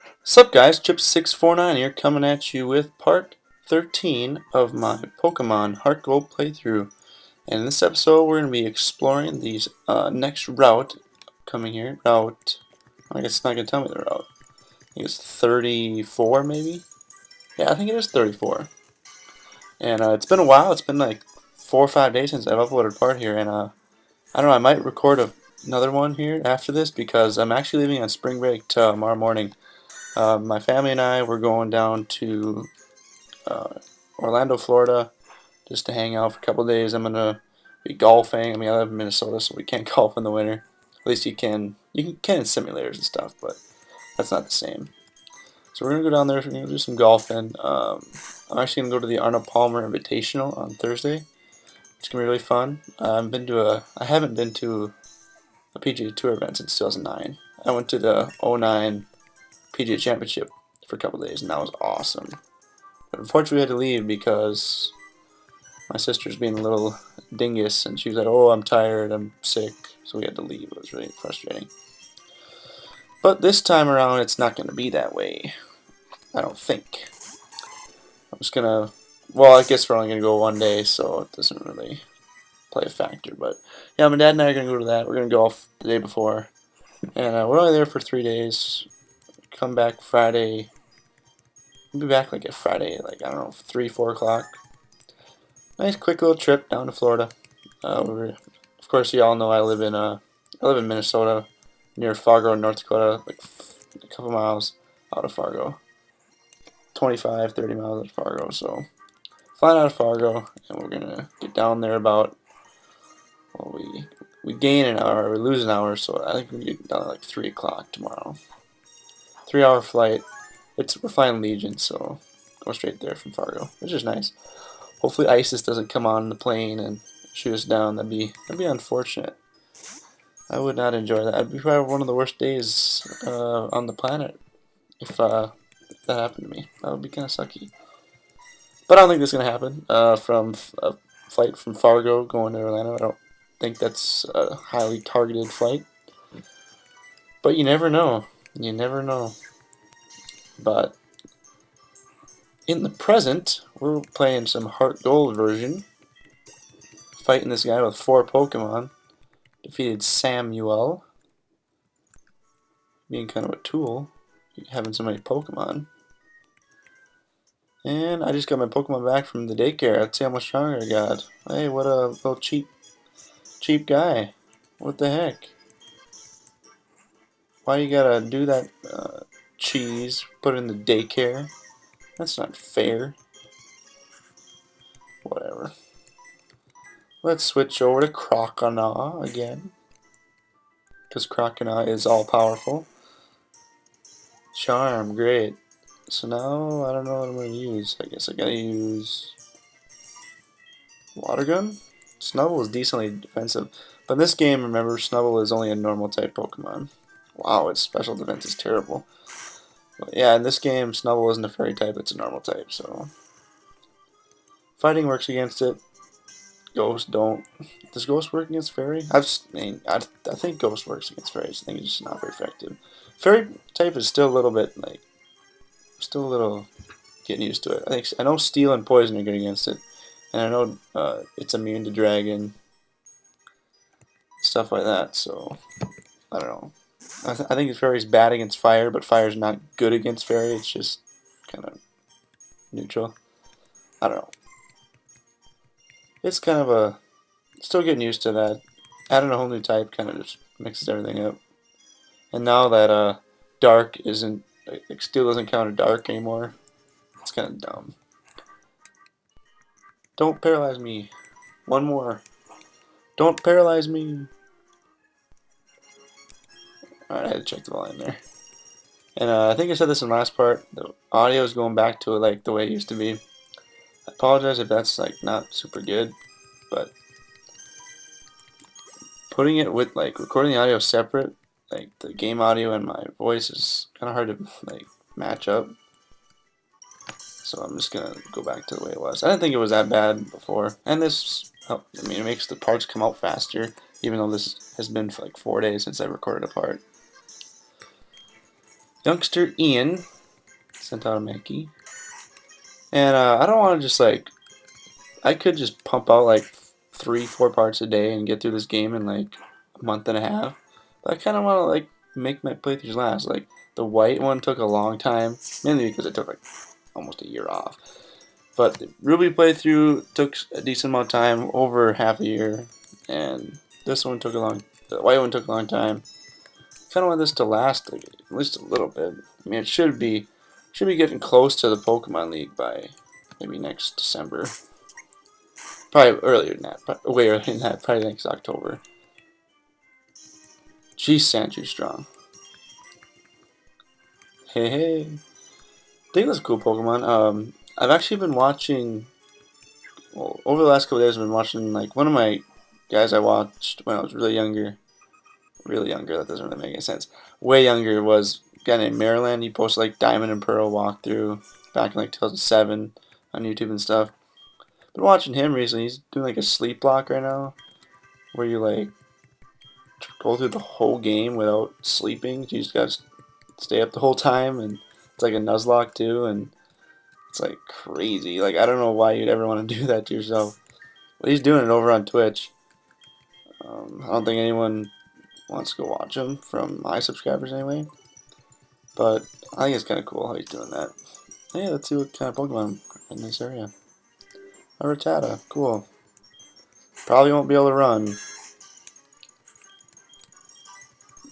What's up, guys? Chip649 here, coming at you with part 13 of my Pokemon HeartGold playthrough. And in this episode, we're going to be exploring these next route coming here. I guess it's not going to tell me the route. I think it's 34, maybe? Yeah, I think it is 34. And it's been a while. It's been like 4 or 5 days since I've uploaded a part here. And I don't know, I might record another one here after this because I'm actually leaving on spring break tomorrow morning. My family and I were going down to uh, Orlando, Florida, just to hang out for a couple of days. I'm gonna be golfing. I mean, I live in Minnesota, so we can't golf in the winter. At least you can. You can in simulators and stuff, but that's not the same. So we're gonna go down there. We're gonna do some golfing. I'm actually gonna go to the Arnold Palmer Invitational on Thursday. It's gonna be really fun. I haven't been to a PGA Tour event since 2009. I went to the '09 PGA Championship for a couple of days, and that was awesome. But unfortunately, we had to leave because my sister's being a little dingus, and she was like, "Oh, I'm tired, I'm sick," so we had to leave. It was really frustrating. But this time around, it's not going to be that way. I don't think. I'm just gonna. Well, I guess we're only gonna go one day, so it doesn't really play a factor. But yeah, my dad and I are gonna go to that. We're gonna go off the day before, and we're only there for 3 days. Come back Friday. We'll be back like at Friday, like I don't know, 3, 4 o'clock. Nice quick little trip down to Florida. Of course, you all know I live in Minnesota, near Fargo, North Dakota, like a couple miles out of Fargo, 25, 30 miles out of Fargo. So flying out of Fargo, and we're gonna get down there about. Well, we gain an hour, we lose an hour, so I think we're gonna get down at like 3 o'clock tomorrow. 3-hour flight. We're flying Legion, so go straight there from Fargo, which is nice. Hopefully ISIS doesn't come on the plane and shoot us down. That'd be unfortunate. I would not enjoy that. That'd be probably one of the worst days on the planet if that happened to me. That would be kind of sucky. But I don't think that's gonna happen. From a flight from Fargo going to Orlando, I don't think that's a highly targeted flight. But you never know. You never know. But in the present, we're playing some HeartGold version. Fighting this guy with 4 Pokemon. Defeated Samuel. Being kind of a tool. Having so many Pokemon. And I just got my Pokemon back from the daycare. Let's see how much stronger I got. Hey, what a little cheap guy. What the heck? Why you gotta do that cheese? Put it in the daycare? That's not fair. Whatever. Let's switch over to Croconaw again. Because Croconaw is all-powerful. Charm, great. So now, I don't know what I'm going to use. I guess I gotta use Water Gun? Snubbull is decently defensive. But in this game, remember, Snubbull is only a normal type Pokemon. Wow, its special defense is terrible. But yeah, in this game, Snubbull isn't a fairy type, it's a normal type, so fighting works against it. Ghost don't. Does Ghost work against Fairy? I think Ghost works against Fairies. I think it's just not very effective. Fairy type is still a little bit, like, still a little getting used to it. I know Steel and Poison are good against it. And I know it's immune to Dragon. Stuff like that, so I don't know. I think Fairy's bad against Fire, but Fire's not good against Fairy. It's just kind of neutral. I don't know. It's kind of a... Still getting used to that. Adding a whole new type kind of just mixes everything up. And now that Dark isn't... Like, Steel doesn't count as Dark anymore. It's kind of dumb. Don't paralyze me. One more. Don't paralyze me. Alright, I had to check the volume there. And I think I said this in the last part. The audio is going back to like the way it used to be. I apologize if that's like not super good, but putting it with like recording the audio separate, like the game audio and my voice is kind of hard to like match up. So I'm just gonna go back to the way it was. I didn't think it was that bad before, and this, I mean, it makes the parts come out faster, even though this has been for like 4 days since I recorded a part. Youngster Ian sent out a Mankey. And I don't want to just like, I could just pump out like 3, 4 parts a day and get through this game in like a month and a half. But I kind of want to like make my playthroughs last. Like the white one took a long time, mainly because it took like almost a year off. But the Ruby playthrough took a decent amount of time, over half a year, and this one took a long. The white one took a long time. Kind of want this to last like, at least a little bit. I mean, it should be getting close to the Pokemon League by maybe next December. Probably earlier than that. Way earlier than that. Probably next October. Geez, Sandry strong. Hey, hey. I think that's a cool Pokemon. I've actually been watching. Well, over the last couple of days, I've been watching like one of my guys I watched when I was really younger. Really younger. That doesn't really make any sense. Way younger was a guy named Maryland. He posted like Diamond and Pearl walkthrough back in like 2007 on YouTube and stuff. Been watching him recently. He's doing like a sleep block right now, where you like go through the whole game without sleeping. You just gotta stay up the whole time, and it's like a Nuzlocke too, and it's like crazy. Like I don't know why you'd ever want to do that to yourself, but he's doing it over on Twitch. I don't think anyone wants to go watch him from my subscribers anyway, but I think it's kind of cool how he's doing that. Hey, let's see what kind of Pokemon are in this area. A Rattata, cool. Probably won't be able to run.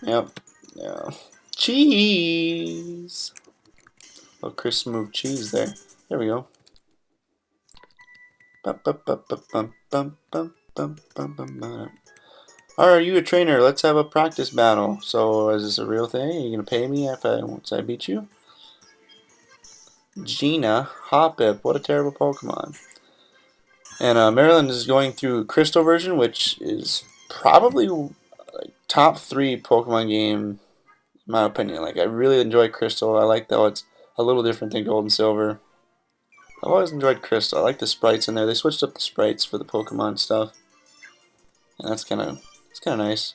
Yep. Yeah. Cheese! Oh, Chris moved cheese there. There we go. Are you a trainer? Let's have a practice battle. So, is this a real thing? Are you going to pay me once I beat you? Gina, Hoppip, what a terrible Pokemon. And Maryland is going through Crystal version, which is probably like top 3 Pokemon game, in my opinion. Like, I really enjoy Crystal. I like how it's a little different than Gold and Silver. I've always enjoyed Crystal. I like the sprites in there. They switched up the sprites for the Pokemon stuff, and it's kind of nice.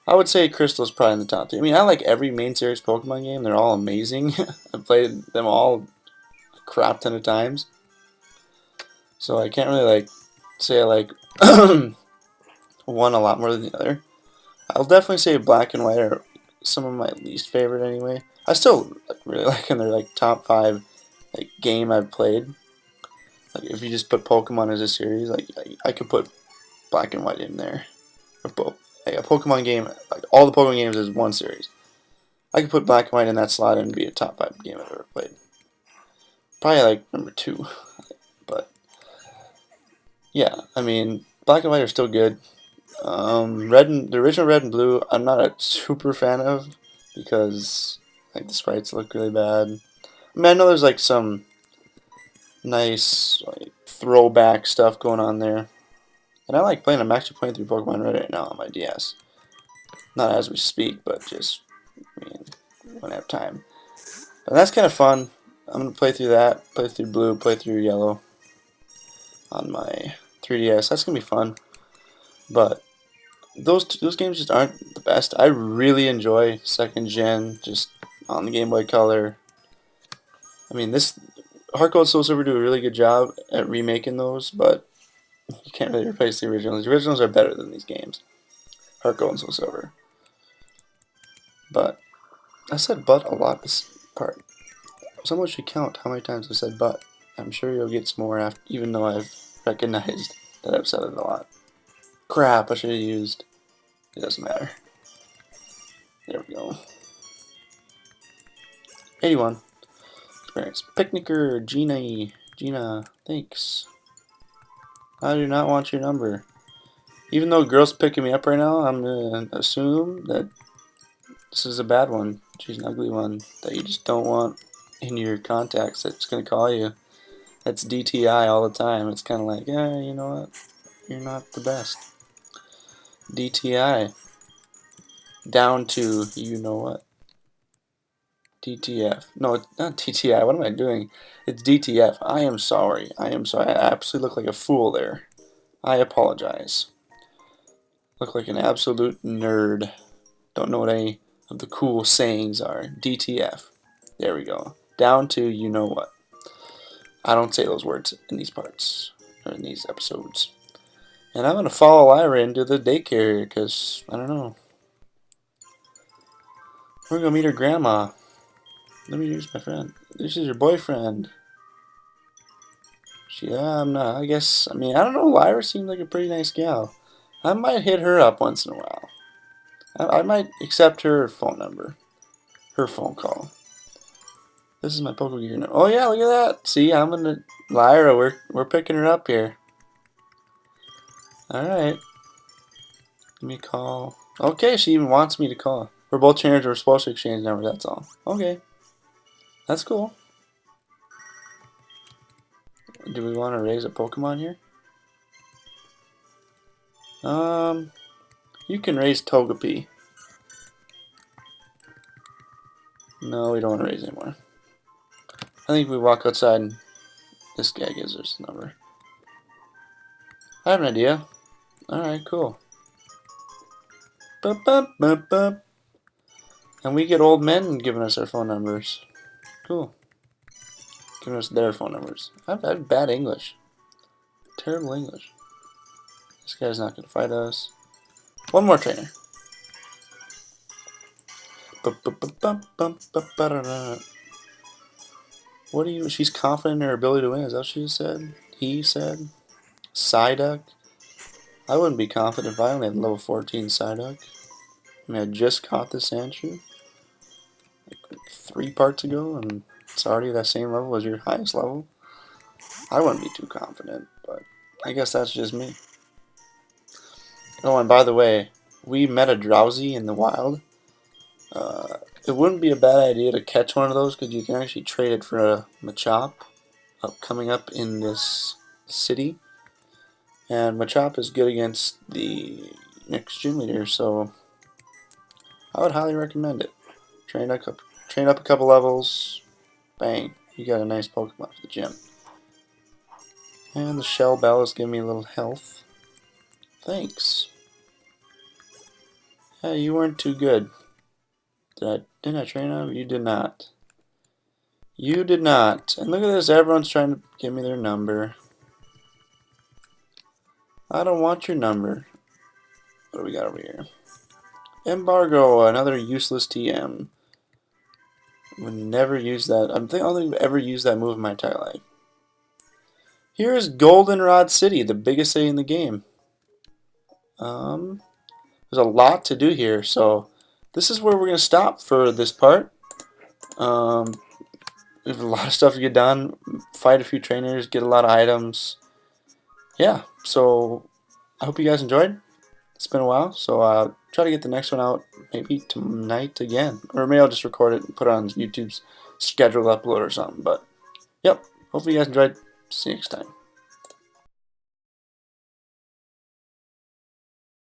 I would say Crystal's probably in the top 3. I mean, I like every main series Pokemon game. They're all amazing. I've played them all a crap ton of times, so I can't really like say I like one a lot more than the other. I'll definitely say Black and White are some of my least favorite anyway. I still really like them. They're like top 5 like game I've played. Like if you just put Pokemon as a series, like I could put Black and White in there. Like a Pokemon game, like all the Pokemon games is one series. I could put Black and White in that slot and be a top 5 game I've ever played. Probably like number 2, but yeah, I mean Black and White are still good. The original Red and Blue, I'm not a super fan of because like the sprites look really bad. I mean, I know there's like some nice like throwback stuff going on there, and I like playing. I'm actually playing through Pokemon Red right now on my DS. Not as we speak, but just I mean when I have time. But that's kind of fun. I'm gonna play through that, play through Blue, play through Yellow on my 3DS. That's gonna be fun. But those games just aren't the best. I really enjoy second gen, just on the Game Boy Color. I mean, this HeartGold Soul Silver do a really good job at remaking those, but you can't really replace the originals. The originals are better than these games, HeartGold and Soul Silver. But I said "but" a lot this part. Someone should count how many times I said "but." I'm sure you'll get some more after, even though I've recognized that I've said it a lot. Crap! I should have used. It doesn't matter. There we go. 81. Experience. Picnicker, Gina, thanks. I do not want your number. Even though girls picking me up right now, I'm gonna assume that this is a bad one. She's an ugly one that you just don't want in your contacts. That's gonna call you. That's DTI all the time. It's kind of like, yeah, you know what? You're not the best. DTI. Down to you know what. DTF. No, it's not TTI. What am I doing? It's DTF. I am sorry. I am sorry. I absolutely look like a fool there. I apologize. Look like an absolute nerd. Don't know what a of the cool sayings are DTF. There we go. Down to you know what. I don't say those words in these parts, or in these episodes. And I'm going to follow Lyra into the daycare because, I don't know. We're going to meet her grandma. Let me introduce my friend. This is your boyfriend. I'm not. I guess, I mean, I don't know. Lyra seems like a pretty nice gal. I might hit her up once in a while. I might accept her phone number. Her phone call. This is my Pokegear now. Oh yeah, look at that. See, I'm gonna Lyra. We're picking her up here. All right. Give me a call. Okay, she even wants me to call. We're both trainers. We're supposed to exchange numbers. That's all. Okay, that's cool. Do we want to raise a Pokemon here? You can raise Togepi. No, we don't want to raise anymore. I think we walk outside and this guy gives us a number. I have an idea. Alright, cool. Bup, bup, bup, bup. And we get old men giving us our phone numbers. Cool. Giving us their phone numbers. I have bad English. Terrible English. This guy's not going to fight us. One more trainer. What do you... She's confident in her ability to win. Is that what she said? He said? Psyduck? I wouldn't be confident if I only had level 14 Psyduck. I mean, I just caught the Sandshrew like 3 parts ago, and it's already that same level as your highest level. I wouldn't be too confident, but I guess that's just me. Oh, and by the way, we met a Drowsy in the wild. It wouldn't be a bad idea to catch one of those because you can actually trade it for a Machop coming up in this city. And Machop is good against the next gym leader, so I would highly recommend it. Train up a couple levels, bang, you got a nice Pokemon for the gym. And the Shell Bell is giving me a little health. Thanks. Yeah, you weren't too good. Didn't I train up? You did not. You did not. And look at this, everyone's trying to give me their number. I don't want your number. What do we got over here? Embargo, another useless TM. Would never use that. I don't think I've ever used that move in my entire life. Here is Goldenrod City, the biggest city in the game. There's a lot to do here, so this is where we're going to stop for this part. There's a lot of stuff to get done. Fight a few trainers, get a lot of items. Yeah, so I hope you guys enjoyed. It's been a while, so I'll try to get the next one out maybe tonight again. Or maybe I'll just record it and put it on YouTube's scheduled upload or something. But, yep, hopefully you guys enjoyed. See you next time.